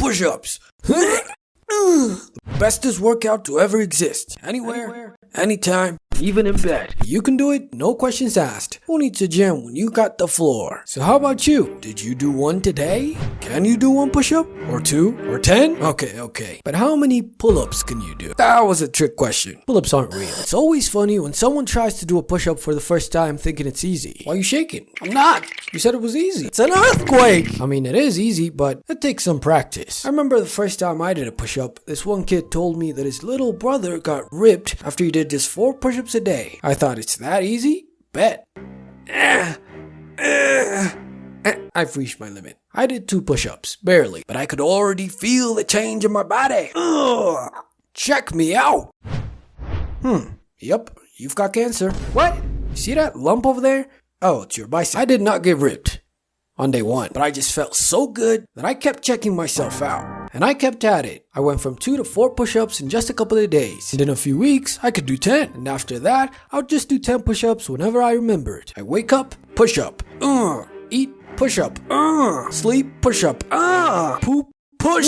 push-ups. The bestest workout to ever exist. Anywhere, anytime, even in bed. You can do it, no questions asked. Who needs a gym when you got the floor? So how about you? Did you do one today? Can you do one push-up? Or 2? Or 10? Okay. But how many pull-ups can you do? That was a trick question. Pull-ups aren't real. It's always funny when someone tries to do a push-up for the first time thinking it's easy. Why are you shaking? I'm not. You said it was easy. It's an earthquake! I mean, it is easy, but it takes some practice. I remember the first time I did a push-up, this one kid told me that his little brother got ripped after he did just 4 push-ups a day. I thought, it's that easy? Bet. I've reached my limit. I did 2 push-ups, barely, but I could already feel the change in my body. Ugh. Check me out. Yep, you've got cancer. What? You see that lump over there? Oh, it's your bicep. I did not get ripped on day 1, but I just felt so good that I kept checking myself out. And I kept at it. I went from 2 to 4 push-ups in just a couple of days. And in a few weeks, I could do 10. And after that, I would just do 10 push-ups whenever I remembered. I wake up, push-up. Eat, push-up. Sleep, push-up. Poop, push.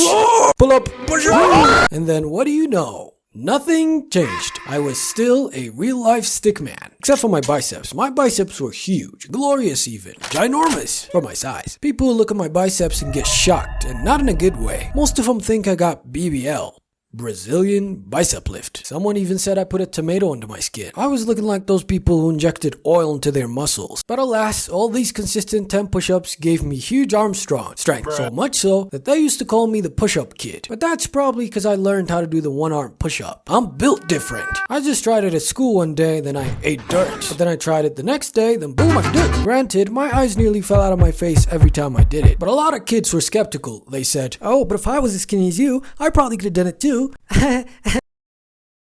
Pull up, push-up. And then what do you know? Nothing changed. I was still a real-life stick man. Except for my biceps. My biceps were huge. Glorious even. Ginormous. For my size. People who look at my biceps and get shocked. And not in a good way. Most of them think I got BBL. Brazilian bicep lift. Someone even said I put a tomato under my skin. I was looking like those people who injected oil into their muscles. But alas, all these consistent 10 push-ups gave me huge arm strength. So much so that they used to call me the push-up kid. But that's probably because I learned how to do the one-arm push-up. I'm built different. I just tried it at school one day, then I ate dirt. But then I tried it the next day, then boom, I did it. Granted, my eyes nearly fell out of my face every time I did it. But a lot of kids were skeptical. They said, oh, but if I was as skinny as you, I probably could have done it too.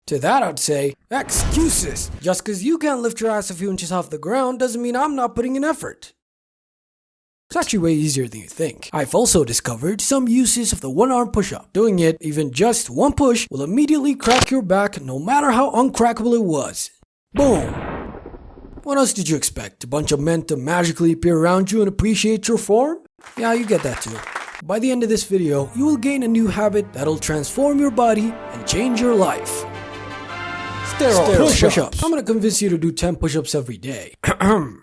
To that I'd say, excuses. Just cause you can't lift your ass a few inches off the ground doesn't mean I'm not putting in effort. It's actually way easier than you think. I've also discovered some uses of the one-arm push-up. Doing it, even just one push, will immediately crack your back no matter how uncrackable it was. Boom. What else did you expect? A bunch of men to magically appear around you and appreciate your form? Yeah, you get that too. By the end of this video, you will gain a new habit that'll transform your body and change your life. Push-ups. I'm gonna convince you to do 10 push-ups every day.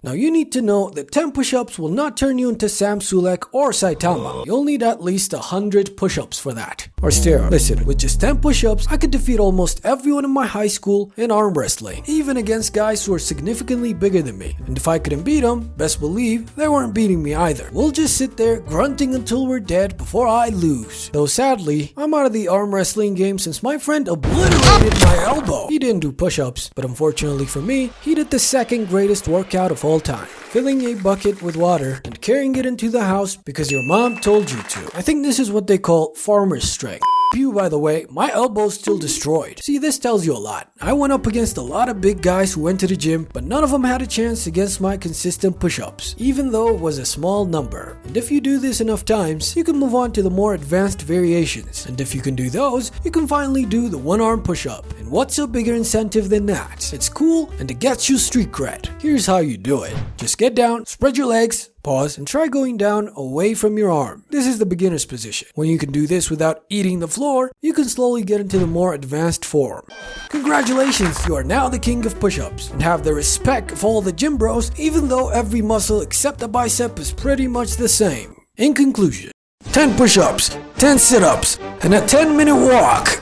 Now you need to know that 10 push-ups will not turn you into Sam Sulek or Saitama. You'll need at least 100 push-ups for that. Or steroids. Listen, with just 10 push-ups, I could defeat almost everyone in my high school in arm wrestling, even against guys who are significantly bigger than me. And if I couldn't beat them, best believe they weren't beating me either. We'll just sit there grunting until we're dead before I lose. Though sadly, I'm out of the arm wrestling game since my friend obliterated my elbow. He didn't do push-ups, but unfortunately for me, he did the second greatest workout of all time. Filling a bucket with water and carrying it into the house because your mom told you to. I think this is what they call farmer's strength. You, by the way, my elbow's still destroyed. See, this tells you a lot. I went up against a lot of big guys who went to the gym, but none of them had a chance against my consistent push-ups, even though it was a small number. And if you do this enough times, you can move on to the more advanced variations. And if you can do those, you can finally do the one-arm push-up. And what's a bigger incentive than that? It's cool and it gets you street cred. Here's how you do it. Just get down, spread your legs, pause, and try going down away from your arm. This is the beginner's position. When you can do this without eating the floor, you can slowly get into the more advanced form. Congratulations, you are now the king of push-ups and have the respect of all the gym bros, even though every muscle except the bicep is pretty much the same. In conclusion, 10 push-ups, 10 sit-ups, and a 10-minute walk.